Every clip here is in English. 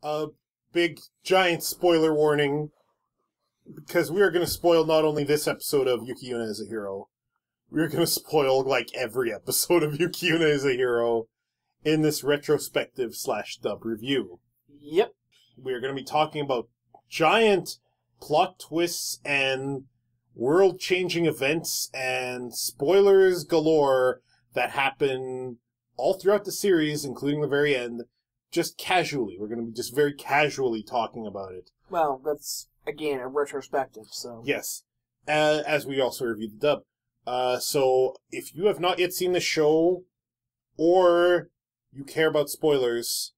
a big, giant spoiler warning, because we are going to spoil not only this episode of Yuki Yuna as a Hero, we're going to spoil, like, every episode of Yuki Yuna as a Hero in this retrospective / dub review. Yep. We're going to be talking about giant plot twists and world-changing events and spoilers galore that happen all throughout the series, including the very end, just casually. We're going to be just very casually talking about it. Well, that's, again, a retrospective, so... Yes. As we also review the dub. So, if you have not yet seen the show, or you care about spoilers,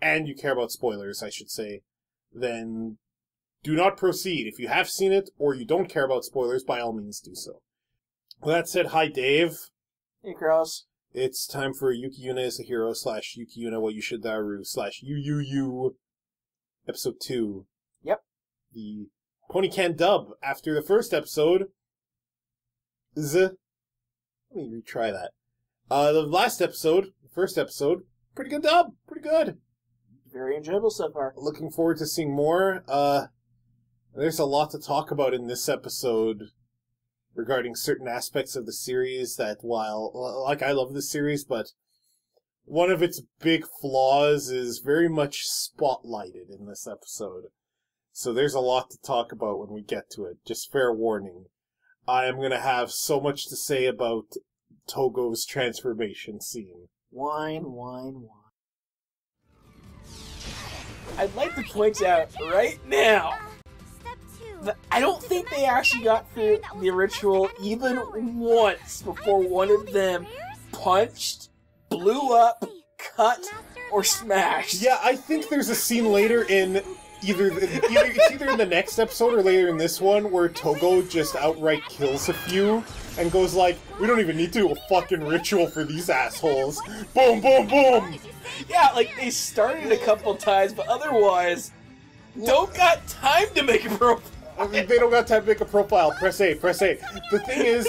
and you care about spoilers, I should say, then do not proceed. If you have seen it, or you don't care about spoilers, by all means do so. With that said, hi Dave. Hey, Cross. It's time for Yuki Yuna as a Hero / Yuki Yuna What You Should Daru / YuYuYu episode 2. Yep. The Ponycan dub after the first episode. Let me retry that. The last episode, the first episode, pretty good dub. Pretty good. Very enjoyable so far. Looking forward to seeing more. There's a lot to talk about in this episode regarding certain aspects of the series that, while, like, I love this series, but one of its big flaws is very much spotlighted in this episode. So there's a lot to talk about when we get to it. Just fair warning. I am going to have so much to say about Togo's transformation scene. Wine. I'd like to point out right now that I don't think they actually got through the ritual even once before one of them punched, blew up, cut, or smashed. Yeah, I think there's a scene later in it's either in the next episode or later in this one where Togo just outright kills a few and goes like, we don't even need to do a fucking ritual for these assholes. Boom, boom, boom! Yeah, like, they started a couple times, but otherwise, don't got time to make a profile. I mean, they don't got time to make a profile. Press A, press A. The thing is,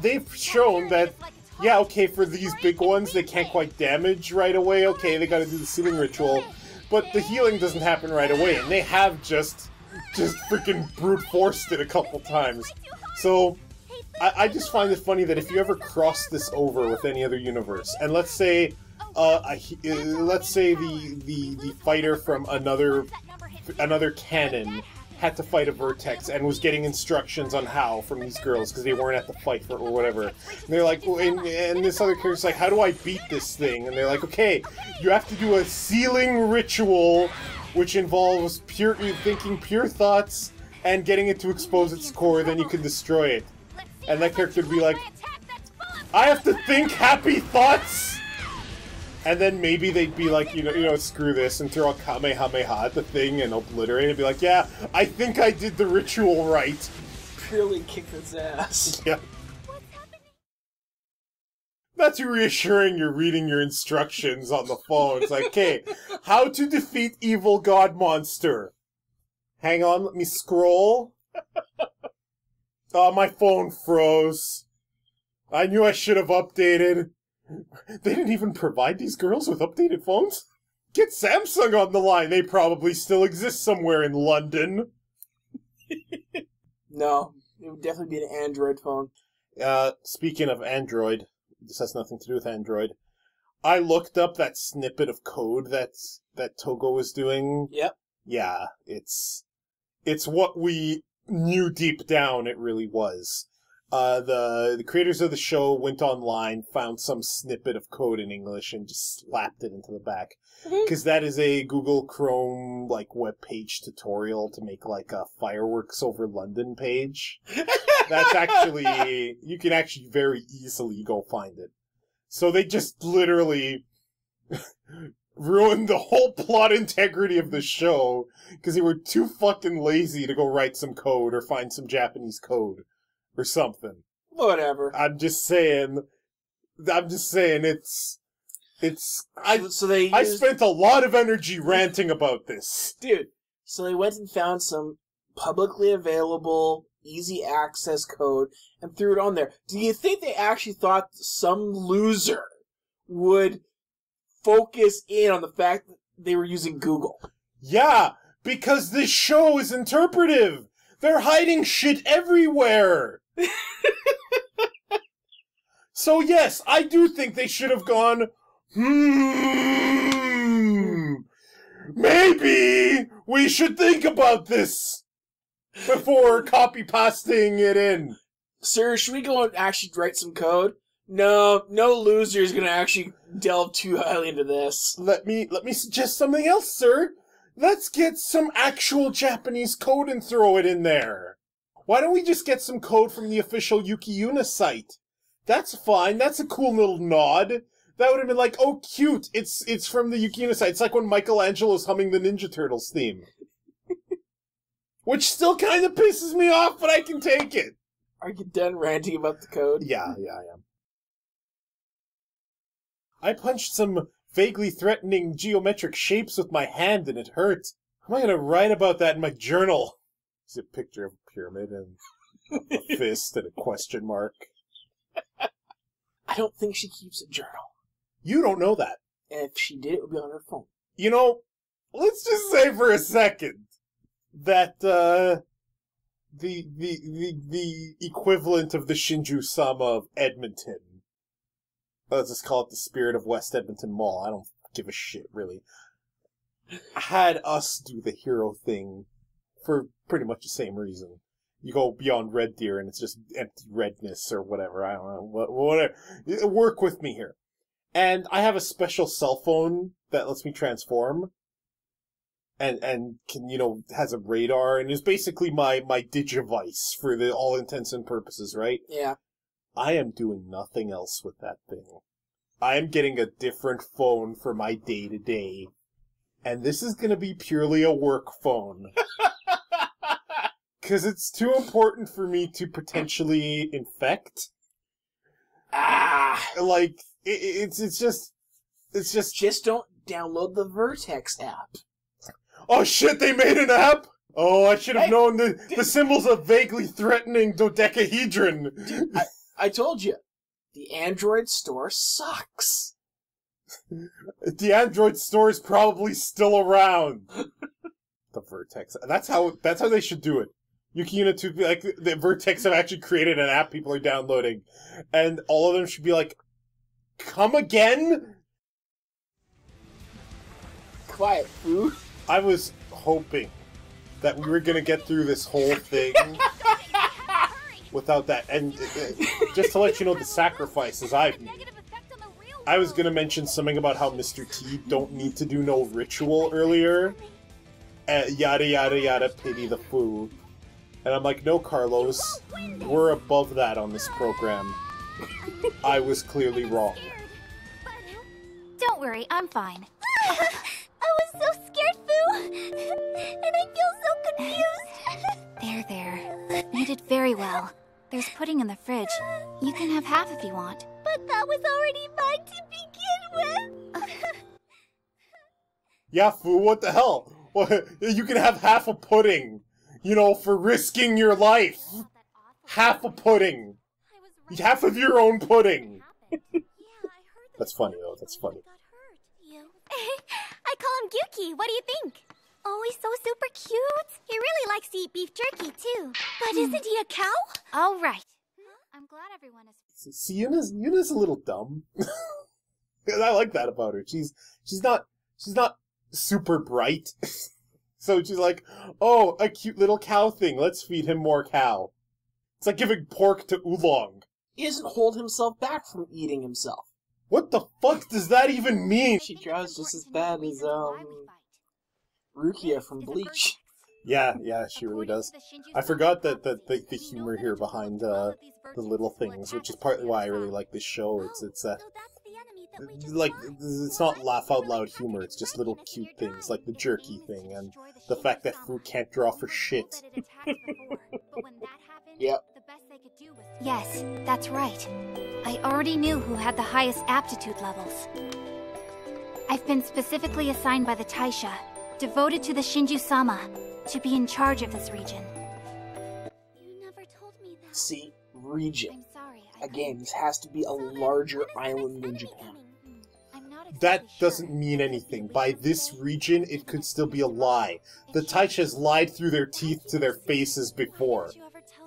they've shown that, yeah, okay, for these big ones, they can't quite damage right away. Okay, they gotta do the sealing ritual. But the healing doesn't happen right away, and they have just freaking brute forced it a couple times. So, I just find it funny that if you ever cross this over with any other universe, and let's say the fighter from another canon had to fight a Vertex and was getting instructions on how from these girls because they weren't at the fight for or whatever. And they're like, and this other character's like, how do I beat this thing? And they're like, okay, you have to do a sealing ritual, which involves thinking pure thoughts and getting it to expose its core, then you can destroy it. And that character would be like, I have to think happy thoughts? And then maybe they'd be like, you know, screw this, and throw a Kamehameha at the thing and obliterate it, and be like, yeah, I think I did the ritual right. Purely kick its ass. Yeah. That's reassuring you're reading your instructions on the phone. It's like, okay, how to defeat evil god monster. Hang on, let me scroll. Oh, my phone froze. I knew I should have updated. They didn't even provide these girls with updated phones? Get Samsung on the line. They probably still exist somewhere in London. No, it would definitely be an Android phone. Speaking of Android, this has nothing to do with Android. I looked up that snippet of code that Togo was doing. Yep. Yeah, it's what we knew deep down it really was. The creators of the show went online, found some snippet of code in English, and just slapped it into the back. Because that is a Google Chrome, like, web page tutorial to make, like, a fireworks over London page. That's actually, you can actually very easily go find it. So they just literally ruined the whole plot integrity of the show, because they were too fucking lazy to go write some code or find some Japanese code. Or something. Whatever. I'm just saying, it's I spent a lot of energy ranting about this. Dude, so they went and found some publicly available, easy access code and threw it on there. Do you think they actually thought some loser would focus in on the fact that they were using Google. Yeah, because this show is interpretive. They're hiding shit everywhere. So yes, I do think they should have gone, maybe we should think about this before copy-pasting it in. Sir, should we go and actually write some code? No loser is going to actually delve too highly into this. Let me suggest something else, sir. Let's get some actual Japanese code and throw it in there. Why don't we just get some code from the official YuYuYu site? That's fine. That's a cool little nod. That would have been like, oh, cute. It's from the YuYuYu site. It's like when Michelangelo's humming the Ninja Turtles theme. Which still kind of pisses me off, but I can take it. Are you done ranting about the code? Yeah, I am. I punched some vaguely threatening geometric shapes with my hand and it hurt. How am I going to write about that in my journal? It's a picture of a pyramid and a fist and a question mark. I don't think she keeps a journal. You don't know that. And if she did, it would be on her phone. You know, let's just say for a second that the equivalent of the Shinju-sama of Edmonton, let's just call it the Spirit of West Edmonton Mall, I don't give a shit, really, had us do the hero thing for pretty much the same reason. You go beyond Red Deer and it's just empty redness or whatever. I don't know. Whatever. Work with me here. And I have a special cell phone that lets me transform. And can, has a radar and is basically my digivice for all intents and purposes, right? Yeah. I am doing nothing else with that thing. I am getting a different phone for my day-to-day. And this is going to be purely a work phone. Because it's too important for me to potentially infect. Like, it's just... Just don't download the Vertex app. Oh shit, they made an app? Oh, I should have known the symbols of vaguely threatening dodecahedron. Dude, I told you. The Android store sucks. The Android store is probably still around. The Vertex. That's how they should do it. Yuki 2, like, the Vertex have actually created an app people are downloading. And all of them should be like, come again? Quiet, food. I was hoping that we were going to get through this whole thing without that. And just to let you know the sacrifices I've made. I was going to mention something about how Mr. T don't need to do no ritual earlier. Yada yada yada, pity the foo. And I'm like, no, Carlos, we're above that on this program. I was clearly wrong. Don't worry, I'm fine. I was so scared, Foo! And I feel so confused! There. You did very well. There's pudding in the fridge. You can have half if you want. But that was already mine to begin with! Yeah, Foo, what the hell? Well, you can have half a pudding. For risking your life. Half a pudding. Half of your own pudding. That's funny, though. That's funny. I call him Yuki. What do you think? Oh, he's so super cute. He really likes to eat beef jerky, too. But isn't he a cow? All right. I'm glad everyone is... See, Yuna's a little dumb. I like that about her. She's not super bright. So she's like, oh, a cute little cow thing. Let's feed him more cow. It's like giving pork to Oolong. He doesn't hold himself back from eating himself. What the fuck does that even mean? She draws just as bad as, Rukia from Bleach. Yeah, she really does. I forgot that the humor here behind the little things, which is partly why I really like this show. It's not laugh out loud humor, it's just little cute things, like the jerky thing, and the fact that Fu can't draw for shit. Yep. Yes, that's right. I already knew who had the highest aptitude levels. I've been specifically assigned by the Taisha, devoted to the Shinju-sama, to be in charge of this region. You never told me that. See, region. I'm sorry. Again, this has to be a larger island than Japan. That doesn't mean anything. By this region, it could still be a lie. The Taichas lied through their teeth to their faces before.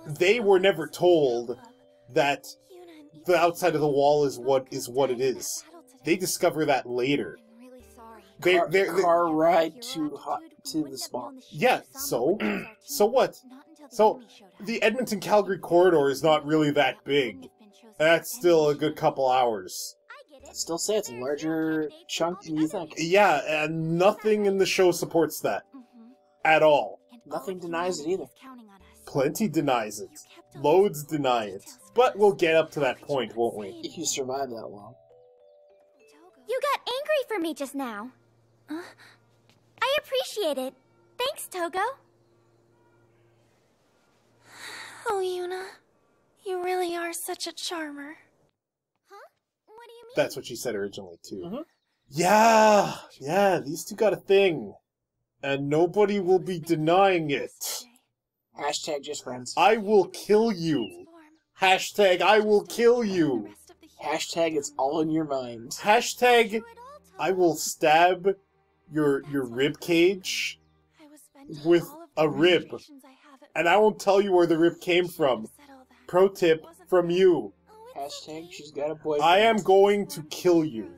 They were never told that the outside of the wall is what it is. They discover that later. Car ride to the spawn. Yeah, so? So what? So, the Edmonton-Calgary corridor is not really that big. That's still a good couple hours. I still say it's a larger chunk than you think. Yeah, and nothing in the show supports that. At all. Nothing denies it either. Plenty denies it. Loads deny it. But we'll get up to that point, won't we? If you survive that long. You got angry for me just now. I appreciate it. Thanks, Togo. Oh, Yuna. You really are such a charmer. Huh? What do you mean? That's what she said originally, too. Yeah, these two got a thing. And nobody will be denying it. Hashtag just friends. I will kill you. Hashtag I will kill you. Hashtag it's all in your mind. Hashtag I will stab your rib cage with a rib. And I won't tell you where the rib came from. Pro tip from you. Hashtag she's got a boyfriend. I am going to kill you.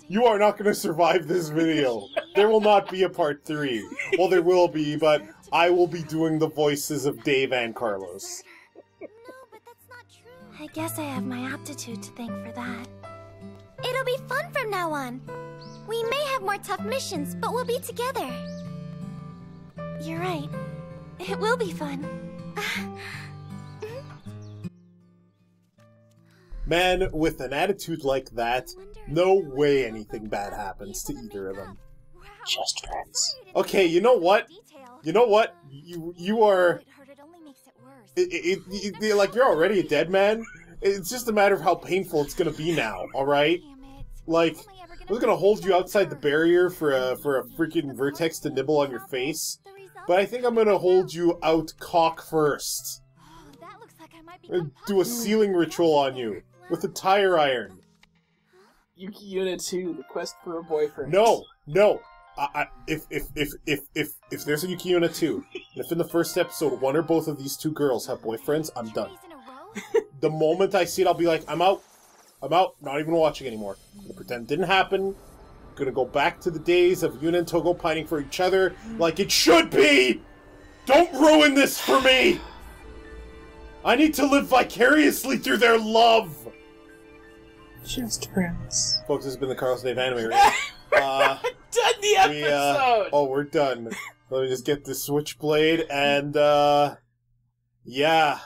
You are not going to survive this video. There will not be a part 3. Well, there will be, but I will be doing the voices of Dave and Carlos. No, but that's not true. I guess I have my aptitude to thank for that. It'll be fun from now on. We may have more tough missions, but we'll be together. You're right. It will be fun. Man, with an attitude like that, no way anything bad happens to either of them. Just friends. Okay, you know what? You know what? You are... like, you're already a dead man. It's just a matter of how painful it's gonna be now, alright? Like, I was gonna hold you outside the barrier for a freaking Vertex to nibble on your face, but I think I'm gonna hold you out cock first. Do a sealing ritual on you with a tire iron. Yuki Yuna 2, the quest for a boyfriend. No. If there's a Yuki Yuna 2, and if in the first episode one or both of these two girls have boyfriends, I'm done. The moment I see it, I'll be like, I'm out. Not even watching anymore. I'm gonna pretend it didn't happen. I'm gonna go back to the days of Yuna and Togo pining for each other like it should be! Don't ruin this for me! I need to live vicariously through their love! Just friends. Folks, this has been the Carlos Dave Anime Review. Done the episode! We're done. Let me just get this switchblade, and, yeah,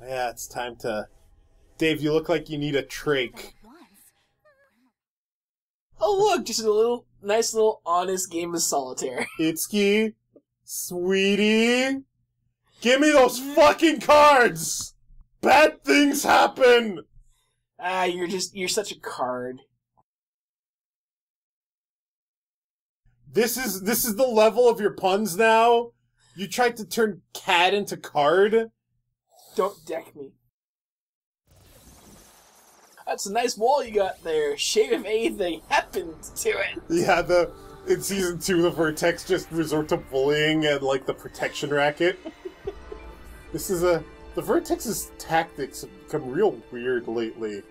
it's time to... Dave, you look like you need a trach. Oh look, just a nice little honest game of solitaire. Itsuki, sweetie, give me those fucking cards! Bad things happen! You're such a card. This is the level of your puns now? You tried to turn cat into card? Don't deck me. That's a nice wall you got there. Shame if anything happened to it. Yeah, in season 2, the Vertex just resort to bullying and, like, the protection racket. The Vertex's tactics have become real weird lately.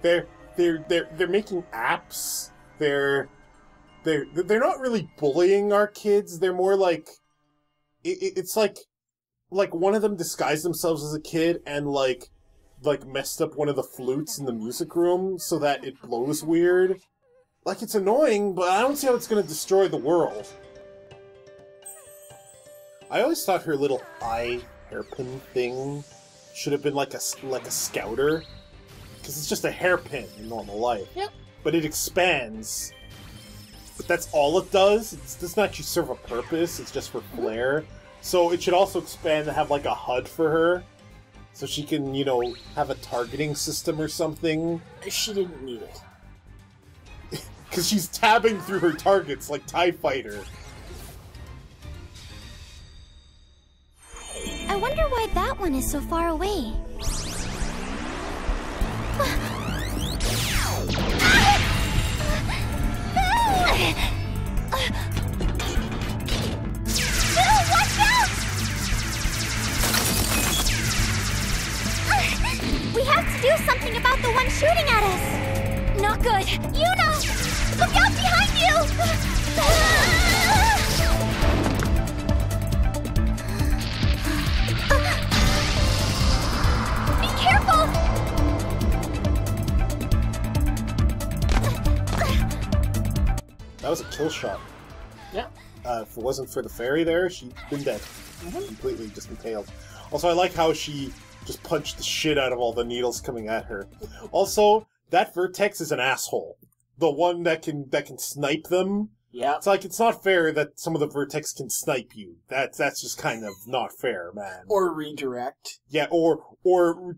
They're making apps. They're not really bullying our kids. They're more like... It's like one of them disguised themselves as a kid and, like messed up one of the flutes in the music room so that it blows weird. Like, it's annoying, but I don't see how it's gonna destroy the world. I always thought her little eye hairpin thing should have been like a scouter, because it's just a hairpin in normal life. Yep. But it expands. But that's all it does. It doesn't actually serve a purpose. It's just for flair. So it should also expand and have like a HUD for her. So she can, you know, have a targeting system or something. She didn't need it. Because she's tabbing through her targets like TIE Fighter. I wonder why that one is so far away. Yuna! Look out behind you! Be careful! That was a kill shot. Yeah. If it wasn't for the fairy there, she'd been dead. Completely just impaled. Also, I like how she just punched the shit out of all the needles coming at her. Also, that Vertex is an asshole. The one that can snipe them. Yeah. It's like, it's not fair that some of the Vertex can snipe you. That's just kind of not fair, man. Or redirect. Yeah, or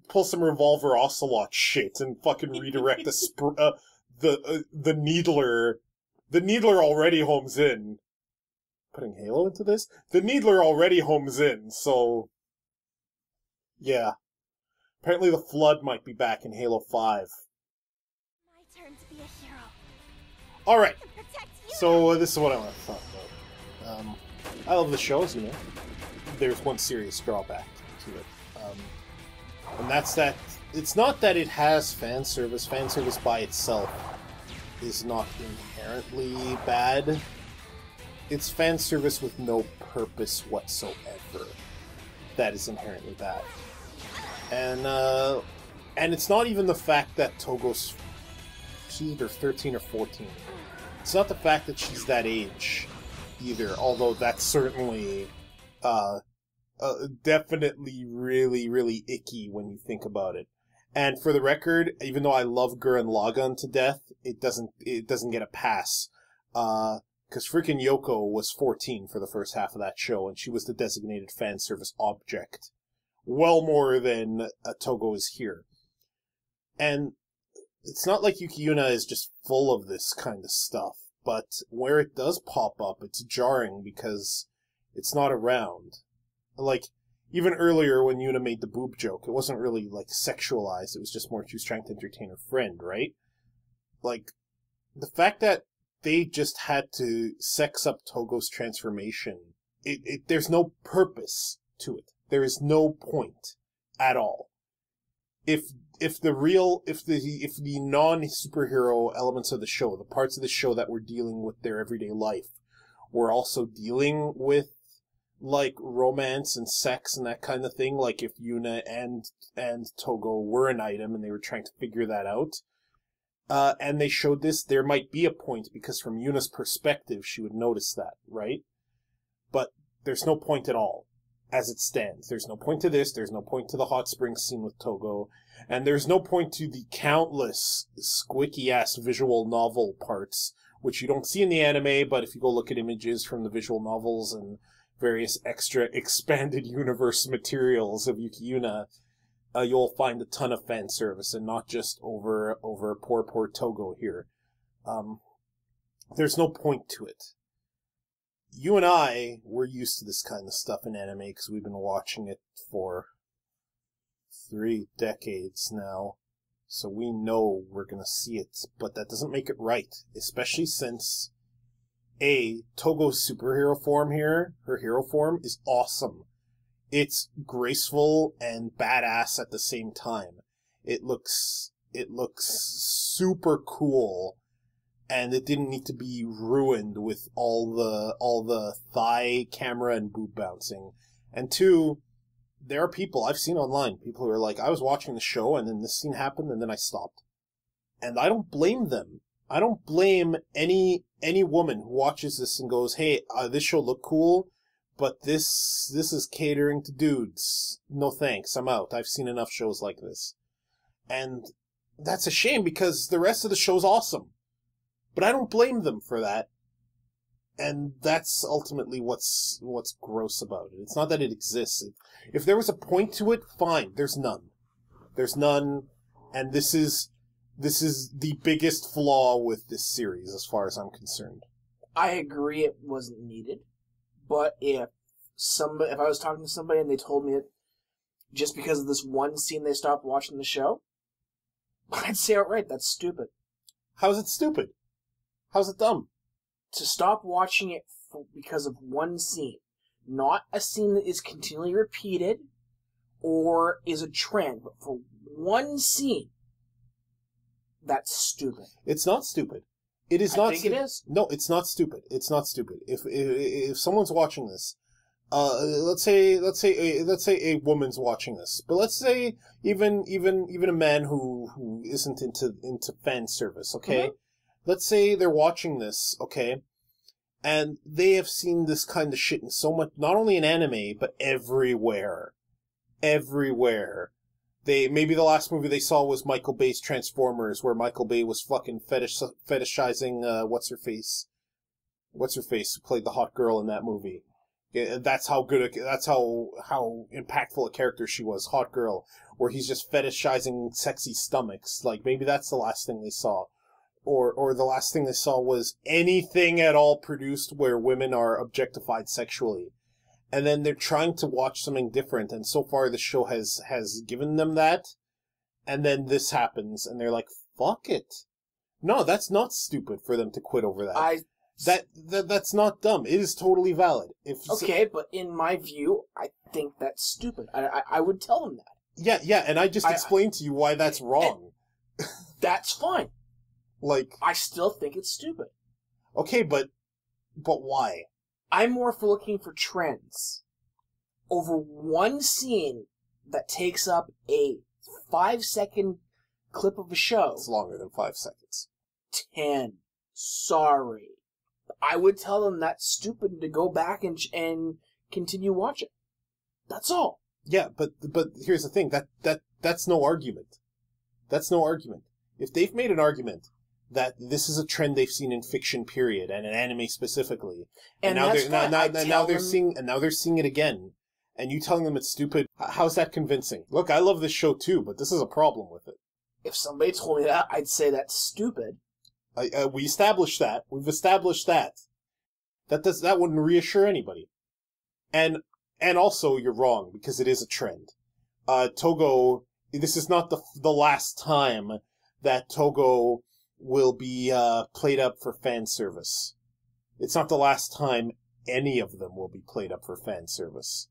pull some Revolver Ocelot shit and fucking redirect the Needler. The Needler already homes in. Putting Halo into this? The Needler already homes in, so... Yeah. Apparently the Flood might be back in Halo 5. My turn to be a hero. Alright, Protect you. so this is what I want to talk about. I love the show, as you know. There's one serious drawback to it. And that's that it's not that it has fan service. Fan service by itself is not inherently bad. It's fan service with no purpose whatsoever that is inherently bad. And it's not even the fact that Togo's either 13 or 14. It's not the fact that she's that age either, although that's certainly definitely really, really icky when you think about it. And for the record, even though I love Gurren Lagann to death, it doesn't get a pass. Because freaking Yoko was 14 for the first half of that show, and she was the designated fan service object. Well more than Togo is here. And it's not like Yuki Yuna is just full of this kind of stuff, but where it does pop up, it's jarring because it's not around. Like, even earlier when Yuna made the boob joke, it wasn't really, like, sexualized, it was just more she was trying to entertain her friend, right? Like, the fact that they just had to sex up Togo's transformation, there's no purpose to it. There is no point at all. If the non-superhero elements of the show, the parts of the show that were dealing with their everyday life, were also dealing with, like, romance and sex and that kind of thing, like if Yuna and Togo were an item and they were trying to figure that out, and they showed this, there might be a point, because from Yuna's perspective, she would notice that, right? But there's no point at all, as it stands. There's no point to this, there's no point to the hot spring scene with Togo, and there's no point to the countless squicky-ass visual novel parts, which you don't see in the anime, but if you go look at images from the visual novels and various extra expanded universe materials of Yuki Yuna, you'll find a ton of fan service, and not just over poor Togo here. There's no point to it. You and I, we're used to this kind of stuff in anime because we've been watching it for 3 decades now, so we know we're gonna see it, but that doesn't make it right, especially since Togo's superhero form here, her hero form, is awesome. It's graceful and badass at the same time. It looks super cool, and it didn't need to be ruined with all the thigh camera and boob bouncing. And 2, there are people I've seen online, people who are like, I was watching the show and then this scene happened and then I stopped. And I don't blame them. I don't blame any woman who watches this and goes, hey, this show looked cool, but this is catering to dudes. No thanks, I'm out. I've seen enough shows like this. And that's a shame because the rest of the show's awesome. But I don't blame them for that. And that's ultimately what's gross about it. It's not that it exists. If there was a point to it, fine. There's none. There's none, and this is the biggest flaw with this series, as far as I'm concerned. I agree it wasn't needed, but if I was talking to somebody and they told me that just because of this one scene they stopped watching the show, I'd say outright, that's stupid. How's it stupid? How's it dumb? To stop watching it because of one scene, not a scene that is continually repeated or is a trend, but for one scene, that's stupid. It's not stupid. It is not. I think it is. No, it's not stupid. It's not stupid. If someone's watching this, let's say a woman's watching this, but let's say even a man who isn't into fan service, okay? Mm-hmm. Let's say they're watching this, okay, and they have seen this kind of shit in so much, not only in anime but everywhere. Maybe the last movie they saw was Michael Bay's Transformers, where Michael Bay was fucking fetishizing what's her face who played the hot girl in that movie. That's how impactful a character she was, hot girl, where he's just fetishizing sexy stomachs. Like, maybe that's the last thing they saw. Or the last thing they saw was anything at all produced where women are objectified sexually. And then they're trying to watch something different, and so far the show has given them that, and then this happens, and they're like, fuck it. No, that's not stupid for them to quit over that. That's not dumb. It is totally valid. Okay, but in my view, I think that's stupid. I would tell them that. Yeah, and I just explained to you why that's wrong. That's fine. Like, I still think it's stupid. Okay, but why? I'm more for looking for trends. Over one scene that takes up a 5-second clip of a show. It's longer than 5 seconds. 10. Sorry. I would tell them that's stupid to go back and continue watching. That's all. Yeah, but here's the thing. That's no argument. That's no argument. If they've made an argument that this is a trend they've seen in fiction, period, and in anime specifically, and now they're seeing it again, and you telling them it's stupid, how's that convincing? Look, I love this show too, but this is a problem with it. If somebody told me that, I'd say that's stupid. We established that. We've established that. That wouldn't reassure anybody. And also, you're wrong, because it is a trend. Togo, this is not the last time that Togo will be played up for fan service. It's not the last time any of them will be played up for fan service.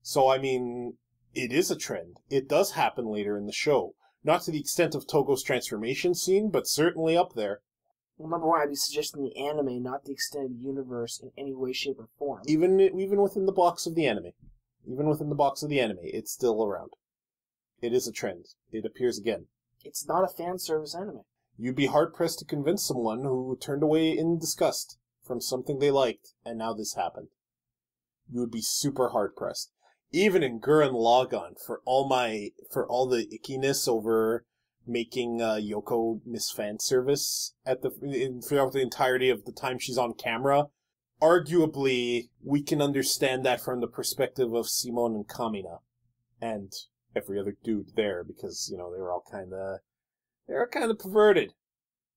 So, I mean, it is a trend. It does happen later in the show. Not to the extent of Togo's transformation scene, but certainly up there. Well, number one, I'd be suggesting the anime, not the extended universe in any way, shape, or form. Even within the box of the anime. Even within the box of the anime, it's still around. It is a trend. It appears again. It's not a fan service anime. You'd be hard-pressed to convince someone who turned away in disgust from something they liked, and now this happened. You would be super hard-pressed. Even in Gurren Lagann, for all the ickiness over making Yoko miss fan service throughout the entirety of the time she's on camera, arguably, we can understand that from the perspective of Simon and Kamina. And every other dude there, because, they were all kind of perverted.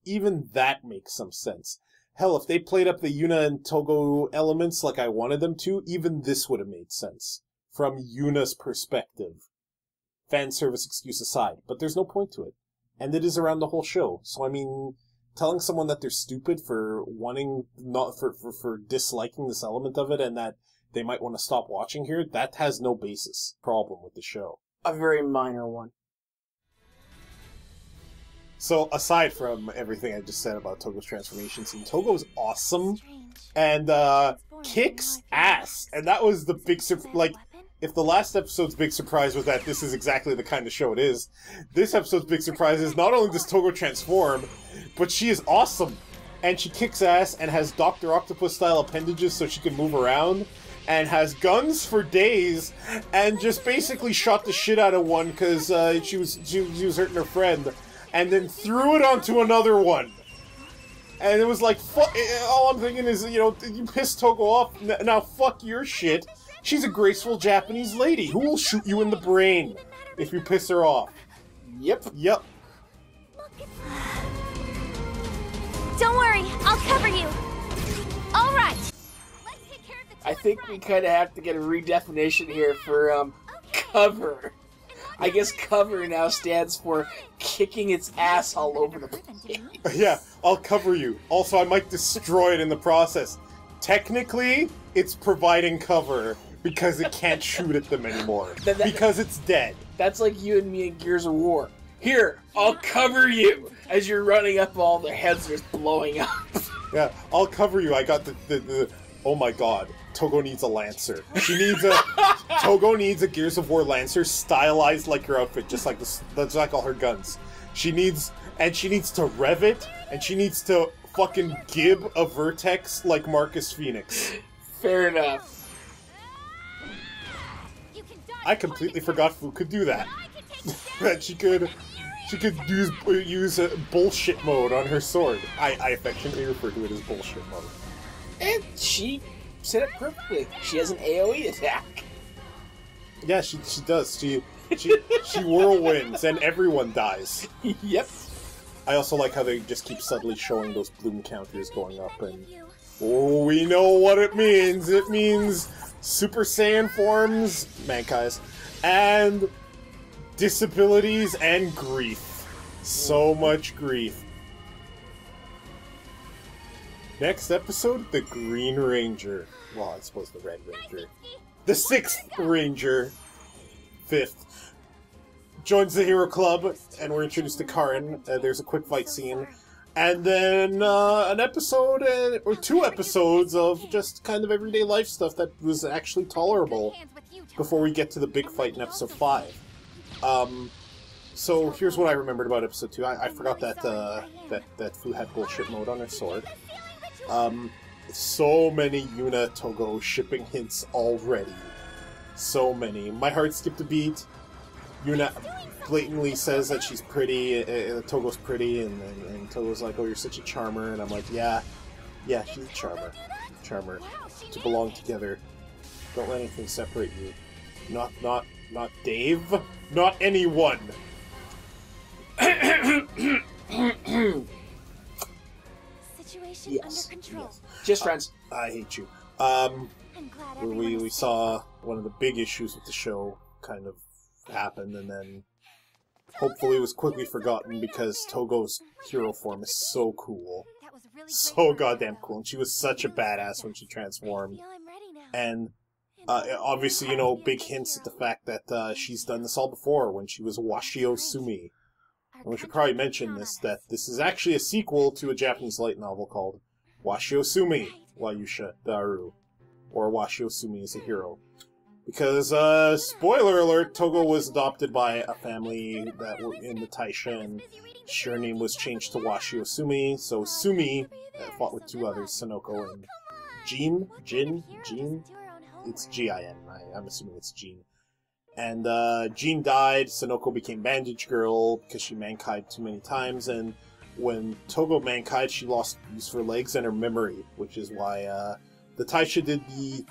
Even that makes some sense. Hell, if they played up the Yuna and Togo elements like I wanted them to, even this would have made sense. From Yuna's perspective. Fan service excuse aside. But there's no point to it. And it is around the whole show. So, I mean, telling someone that they're stupid for for disliking this element of it and that they might want to stop watching here, that has no basis. Problem with the show. A very minor one. So, aside from everything I just said about Togo's transformation scene, Togo's awesome and kicks ass. And that was the big if the last episode's big surprise was that this is exactly the kind of show it is, this episode's big surprise is not only does Togo transform, but she is awesome. And she kicks ass and has Dr. Octopus-style appendages so she can move around, and has guns for days, and just basically shot the shit out of one because she was hurting her friend, and then threw it onto another one. And it was like, all I'm thinking is, you pissed Togo off, now fuck your shit. She's a graceful Japanese lady who will shoot you in the brain if you piss her off. Yep. Don't worry, I'll cover you. All right. I think we kind of have to get a redefinition here for cover. I guess cover now stands for kicking its ass all over the place. Yeah, I'll cover you. Also, I might destroy it in the process. Technically, it's providing cover because it can't shoot at them anymore. Because it's dead. That's like you and me in Gears of War. Here, I'll cover you! As you're running up, all their heads are just blowing up. Yeah, I'll cover you. I got the oh my god. Togo needs a Lancer. Togo needs a Gears of War Lancer stylized like her outfit, just like all her guns. She needs to rev it, and she needs to fucking gib a Vertex like Marcus Phoenix. Fair enough. I completely forgot Fu could do that. That she could use a bullshit mode on her sword. I affectionately refer to it as bullshit mode. And she said it perfectly. She has an AoE attack. Yeah, she does. She whirlwinds and everyone dies. Yep. I also like how they just keep subtly showing those bloom counters going up, and oh, we know what it means. It means Super Saiyan forms, Mankai's, and disabilities and grief. So much grief. Next episode, the Green Ranger. Well, I suppose the Red Ranger. The 6th Ranger, 5th, joins the Hero Club, and we're introduced to Karin. There's a quick fight scene. And then an episode, or 2 episodes of just kind of everyday life stuff that was actually tolerable before we get to the big fight in episode 5. So here's what I remembered about episode 2. I forgot that Fu had bullshit mode on her sword. So many Yuna Togo shipping hints already. So many. My heart skipped a beat. Yuna blatantly says that she's pretty, Togo's pretty, and Togo's like, oh, you're such a charmer, and I'm like, yeah, she's a charmer. Charmer. To belong together. Don't let anything separate you. Not Dave. Not anyone. Situation under control. Yes. Just friends. I hate you. I'm glad We saw one of the big issues with the show kind of happened, and then hopefully it was quickly forgotten because Togo's hero form is so cool. So goddamn cool. And she was such a badass when she transformed. And obviously, you know, big hints at the fact that she's done this all before when she was Washio Sumi. And we should probably mention this, that this is actually a sequel to a Japanese light novel called Washio Sumi, Wayusha Daru, or Washio Sumi is a Hero. Because, spoiler alert, Togo was adopted by a family that were in the Taisha, and her name was changed to Washio Sumi, so Sumi fought with 2 others, Sonoko and Jin? It's G-I-N, I'm assuming it's Jin. And, Jin died, Sonoko became Bandage Girl, because she mankai'd too many times, and when Togo mankai'd, she lost use of her legs and her memory, which is why, the Taisha did the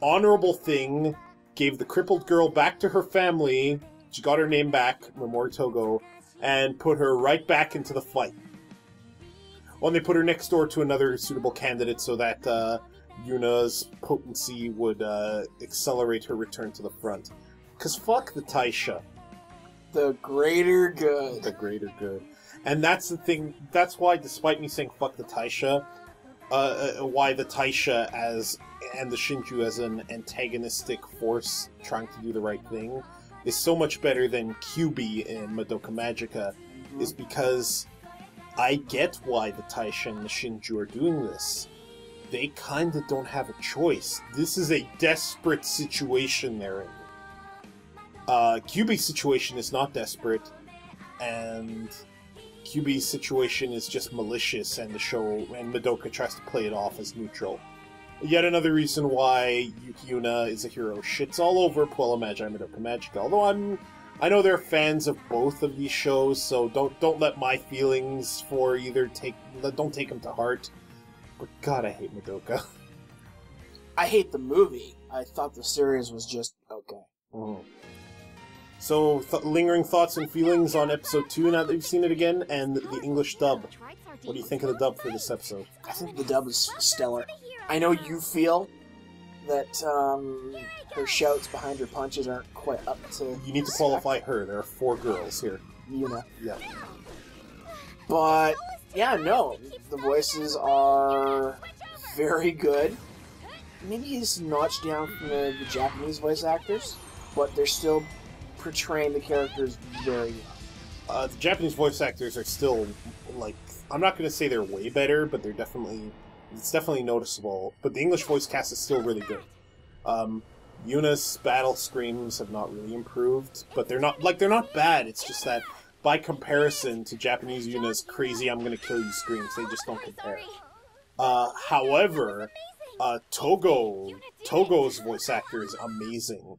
honorable thing, gave the crippled girl back to her family, she got her name back, Memori Togo, and put her right back into the fight. Well, and they put her next door to another suitable candidate so that Yuna's potency would accelerate her return to the front. Because fuck the Taisha. The greater good. The greater good. And that's the thing, that's why, despite me saying fuck the Taisha, why the Taisha and the Shinju as an antagonistic force trying to do the right thing is so much better than QB in Madoka Magica, is because I get why the Taisha and the Shinju are doing this. They kinda don't have a choice. This is a desperate situation they're in. QB's situation is not desperate, and QB's situation is just malicious, and the show and Madoka tries to play it off as neutral. Yet another reason why Yuki Yuna is a hero shits all over Puella Magi Madoka Magica. Although I know they're fans of both of these shows, so don't let my feelings for either don't take them to heart. But God, I hate Madoka. I hate the movie. I thought the series was just okay. Mm. So, lingering thoughts and feelings on episode 2 now that you've seen it again, and the English dub. What do you think of the dub for this episode? I think the dub is stellar. I know you feel that her shouts behind her punches aren't quite up to... You need to qualify her. There are 4 girls here. Yuna. Yeah. But, yeah, no. The voices are very good. Maybe it's notched down from the Japanese voice actors, but they're still portraying the characters very well. The Japanese voice actors are still, like, I'm not going to say they're way better, but they're definitely, it's definitely noticeable. But the English voice cast is still really good. Yuna's battle screams have not really improved, but they're not bad. It's just that by comparison to Japanese Yuna's crazy "I'm gonna kill you" screams, they just don't compare. However, Togo's voice actor is amazing.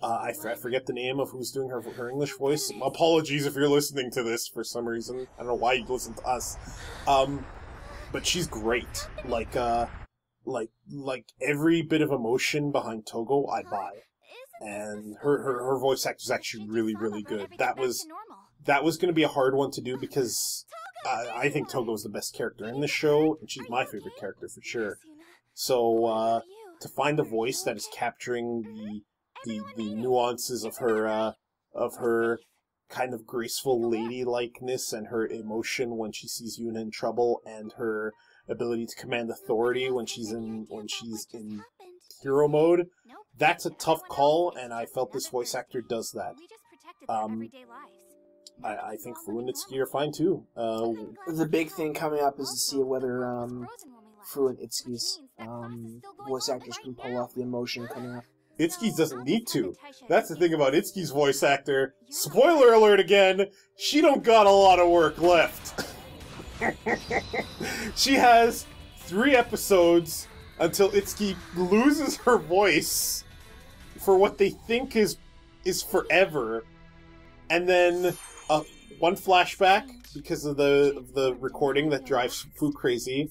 I forget the name of who's doing her English voice. Apologies if you're listening to this for some reason. I don't know why you listen to us. But she's great. Like every bit of emotion behind Togo, I buy. And her voice actor is actually really, really good. That was going to be a hard one to do because I think Togo's the best character in the show, and she's my favorite character for sure. So to find a voice that is capturing the nuances of her kind of graceful ladylikeness and her emotion when she sees Yuna in trouble, and her ability to command authority when she's in hero mode, that's a tough call, and I felt this voice actor does that. I think Fu and Itsuki are fine too. The big thing coming up is to see whether Fu and Itsuki's voice actors can pull off the emotion coming up. Itsuki doesn't need to. That's the thing about Itsuki's voice actor. Spoiler alert again, she don't got a lot of work left. She has 3 episodes until Itsuki loses her voice for what they think is forever, and then one flashback because of the recording that drives Fu crazy,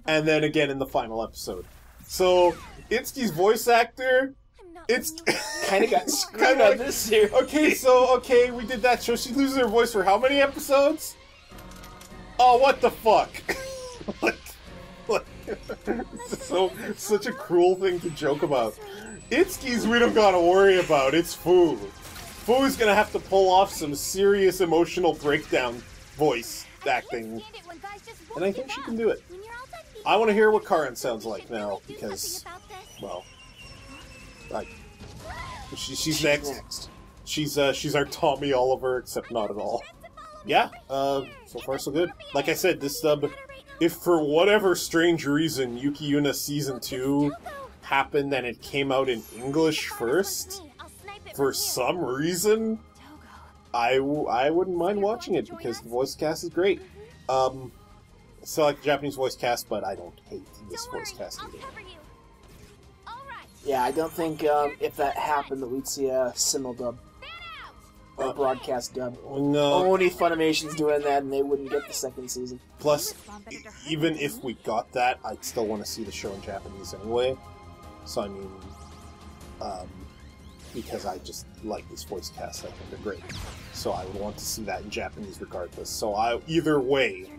and then again in the final episode. So Itsuki's voice actor, it's kind of got screwed on this here. Okay, we did that show. She loses her voice for how many episodes? Oh, what the fuck? Such a cruel thing to joke about. Itsuki's we don't gotta worry about. It's Fu. Fu's gonna have to pull off some serious emotional breakdown voice acting, and I think she can do it. I want to hear what Karin sounds like now because, well, she's next. She's our Tommy Oliver, except not at all. Yeah, so far so good. Like I said, this dub, if for whatever strange reason YuYuYu Season 2 happened and it came out in English first, for some reason, I wouldn't mind watching it because the voice cast is great. So like the Japanese voice cast, but I don't hate this voice cast either. Yeah, I don't think if that happened that we'd see a simul dub. Or broadcast dub. No. Only Funimation's doing that, and they wouldn't get the 2nd season. Plus, even if we got that, I'd still want to see the show in Japanese anyway. So I mean, because I just like this voice cast, I think they're great. So I would want to see that in Japanese regardless. So either way,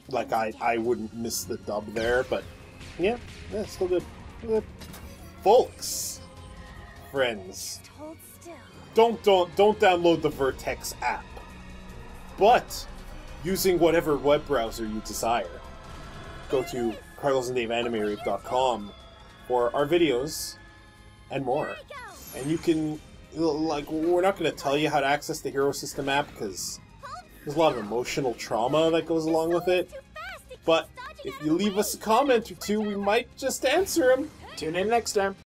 like I wouldn't miss the dub there, but yeah, it's still good. Folks, friends. Don't download the Vertex app, but using whatever web browser you desire, go to carlosanddaveanimeRape.com for our videos and more. And you can, like, we're not going to tell you how to access the Hero System app because there's a lot of emotional trauma that goes along with it. But if you leave us a comment or two, we might just answer them. Tune in next time.